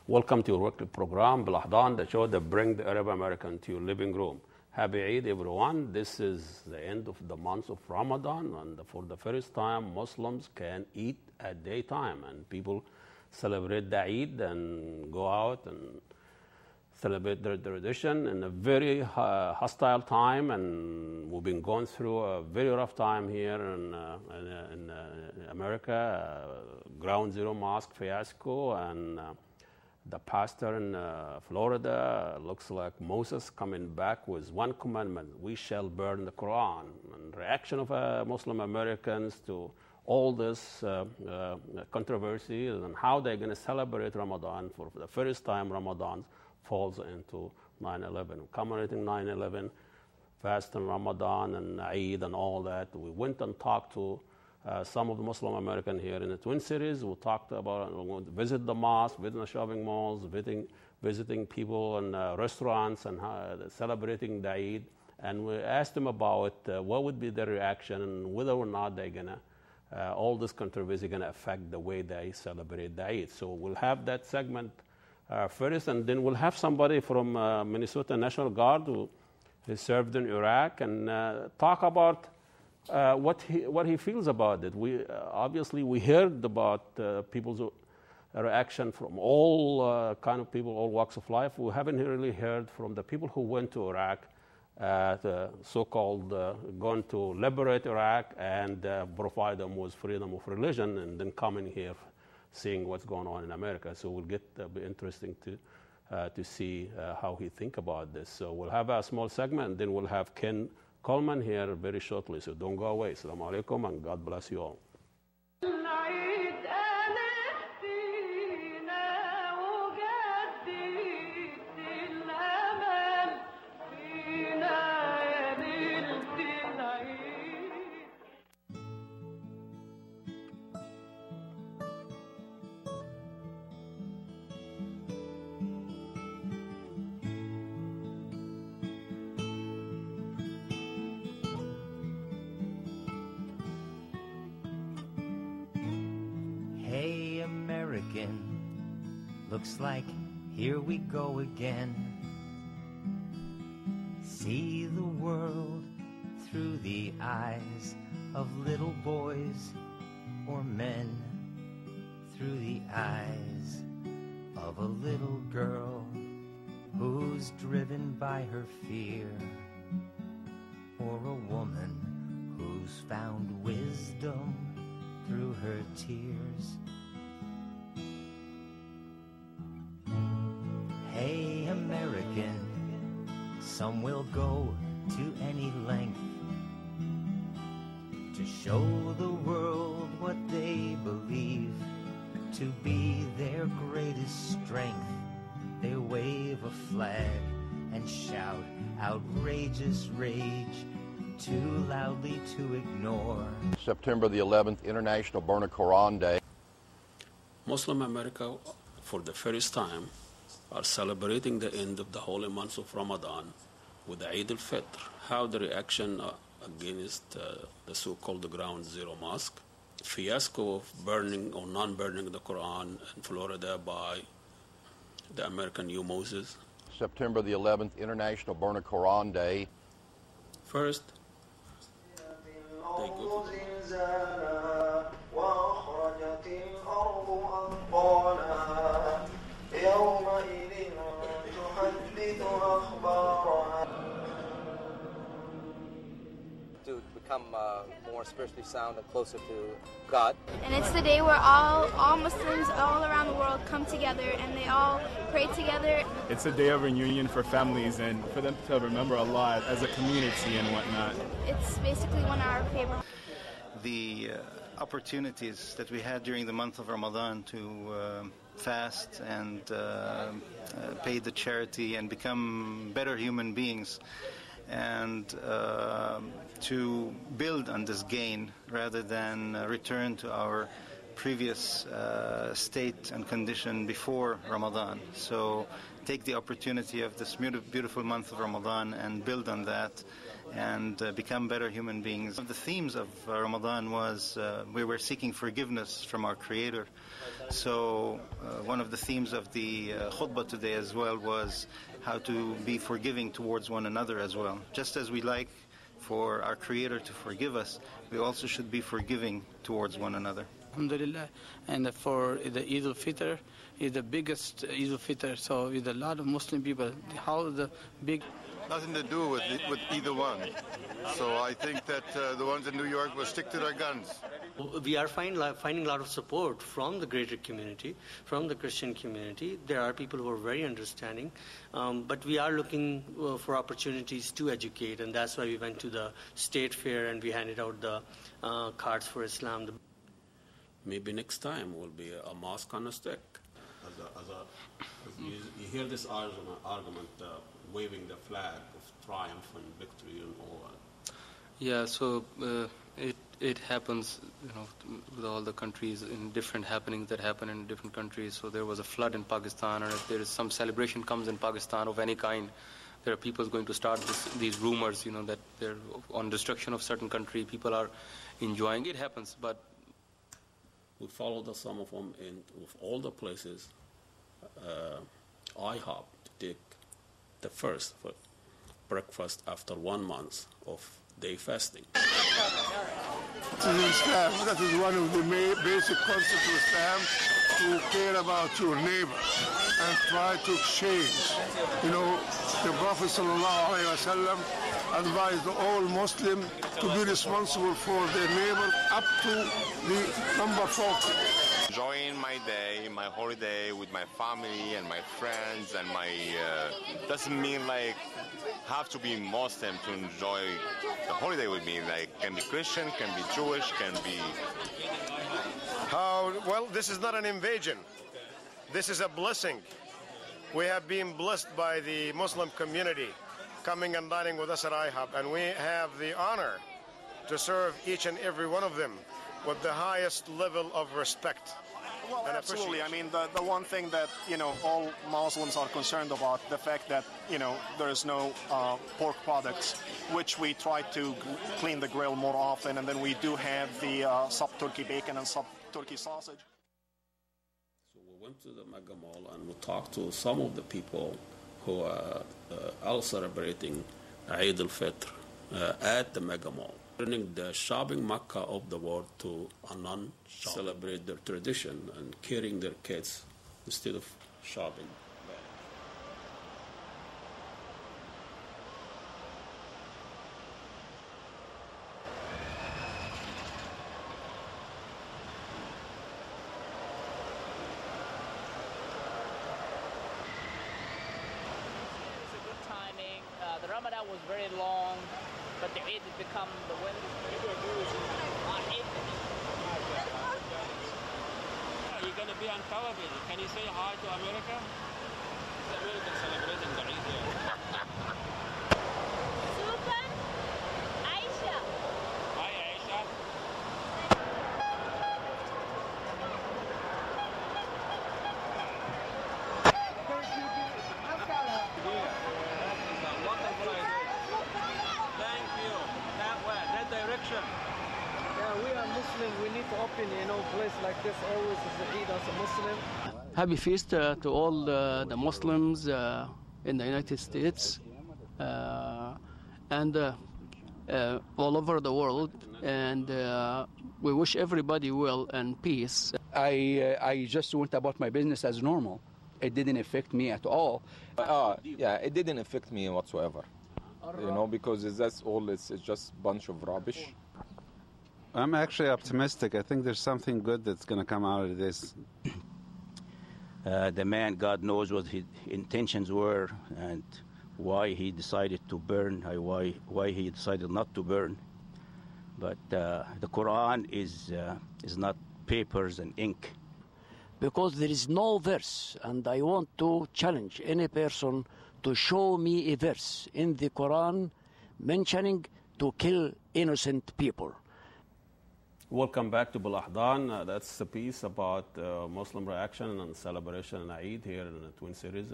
Welcome to your weekly program, BelAhdan, the show that brings the Arab American to your living room. Happy Eid, everyone. This is the end of the month of Ramadan, and for the first time, Muslims can eat at daytime, and people celebrate the Eid and go out and celebrate their tradition in a very hostile time, and we've been going through a very rough time here in America, Ground Zero Mosque fiasco, and the pastor in Florida looks like Moses coming back with one commandment: we shall burn the Quran. And reaction of Muslim Americans to all this controversy and how they're going to celebrate Ramadan. For the first time, Ramadan falls into 9/11, commemorating 9/11, fast and Ramadan and Eid and all that. We went and talked to some of the Muslim Americans here in the Twin Cities. We talked about, we went to visit the mosque, visit the shopping malls, visiting people in restaurants and celebrating the Eid. And we asked them about what would be their reaction and whether or not they're going to, all this controversy going to affect the way they celebrate the Eid. So we'll have that segment first, and then we'll have somebody from Minnesota National Guard who served in Iraq and talk about what he feels about it. We obviously we heard about people's reaction from all kind of people, all walks of life. We haven't really heard from the people who went to Iraq, the so-called going to liberate Iraq and provide them with freedom of religion, and then coming here, seeing what's going on in America. So we'll be interesting to see how he think about this. So we'll have a small segment, and then we'll have Ken Coleman here very shortly, so don't go away. Assalamu alaikum, and God bless you all. Hey, American, looks like here we go again. See the world through the eyes of little boys or men, through the eyes of a little girl who's driven by her fear, or a woman who's found wisdom through her tears. Hey, American, some will go to any length to show the world what they believe to be their greatest strength. They wave a flag and shout outrageous rage, too loudly to ignore. September the 11th, International Burn a Quran Day. Muslim America, for the first time, are celebrating the end of the holy month of Ramadan with the Eid al-Fitr. How the reaction against the so-called Ground Zero Mosque, fiasco of burning or non-burning the Quran in Florida by the American U Moses. September the 11th, International Burn a Quran Day. First, they go to to become more spiritually sound and closer to God. And it's the day where all Muslims all around the world come together and they all pray together. It's a day of reunion for families and for them to remember Allah as a community and whatnot. It's basically one of our favorite. The opportunities that we had during the month of Ramadan to fast and pay the charity and become better human beings, and to build on this gain rather than return to our previous state and condition before Ramadan. So take the opportunity of this beautiful month of Ramadan and build on that, and become better human beings. One of the themes of Ramadan was we were seeking forgiveness from our Creator. So one of the themes of the khutbah today as well was how to be forgiving towards one another as well. Just as we like for our Creator to forgive us, we also should be forgiving towards one another. Alhamdulillah. And for the Eid al-Fitr is the biggest Eid al-Fitr. So with a lot of Muslim people, how the big... Nothing to do with either one. So I think that the ones in New York will stick to their guns. We are finding a lot of support from the greater community, from the Christian community. There are people who are very understanding, but we are looking for opportunities to educate, and that's why we went to the state fair and we handed out the cards for Islam. Maybe next time will be a mosque on a stick. You hear this argument, waving the flag of triumph and victory and all that. Yeah, so it happens, with all the countries in different happenings that happen in different countries. So there was a flood in Pakistan, and if there is some celebration comes in Pakistan of any kind, there are people going to start these rumors, that they're on destruction of certain country. People are enjoying it. Happens, but we followed some of them in of all the places. IHOP to take the first for breakfast after 1 month of day fasting. Islam, that is one of the basic concepts of Islam, to care about your neighbor and try to exchange. The Prophet ﷺ advised all Muslims to be responsible for their neighbor up to the number 40. Enjoying my day, my holiday with my family and my friends, and doesn't mean have to be Muslim to enjoy the holiday with me. Can be Christian, can be Jewish, can be... Well, this is not an invasion. This is a blessing. We have been blessed by the Muslim community coming and dining with us at IHOP, and we have the honor to serve each and every one of them with the highest level of respect. Well, absolutely. I mean, the one thing that, all Muslims are concerned about, the fact that, there is no pork products, which we try to clean the grill more often, and then we do have the sub-turkey bacon and sub-turkey sausage. So we went to the Mega Mall and we talked to some of the people who are all celebrating Eid al-Fitr at the Mega Mall, turning the shopping Mecca of the world to a non-shop, celebrate their tradition and carrying their kids instead of shopping. It's a good timing. The Ramadan was very long, but the Eid has become the winter. You're going to be on television. Can you say hi to America? It's American celebrating the Eid here. Sultan, Aisha. Hi, Aisha. Thank you. That way, that direction. Yeah, we are Muslim. We need to open, place like this always as a Eid as a Muslim. Happy feast to all the Muslims in the United States and all over the world. And we wish everybody well and peace. I just went about my business as normal. It didn't affect me at all. Yeah, it didn't affect me whatsoever. Because it's just a bunch of rubbish. I'm actually optimistic. I think there's something good that's going to come out of this. The man, God knows what his intentions were and why he decided to burn, why he decided not to burn. But the Quran is not papers and ink. Because there is no verse, and I want to challenge any person to show me a verse in the Quran mentioning to kill innocent people. Welcome back to BelAhdan. That's a piece about Muslim reaction and celebration and Eid here in the Twin Cities.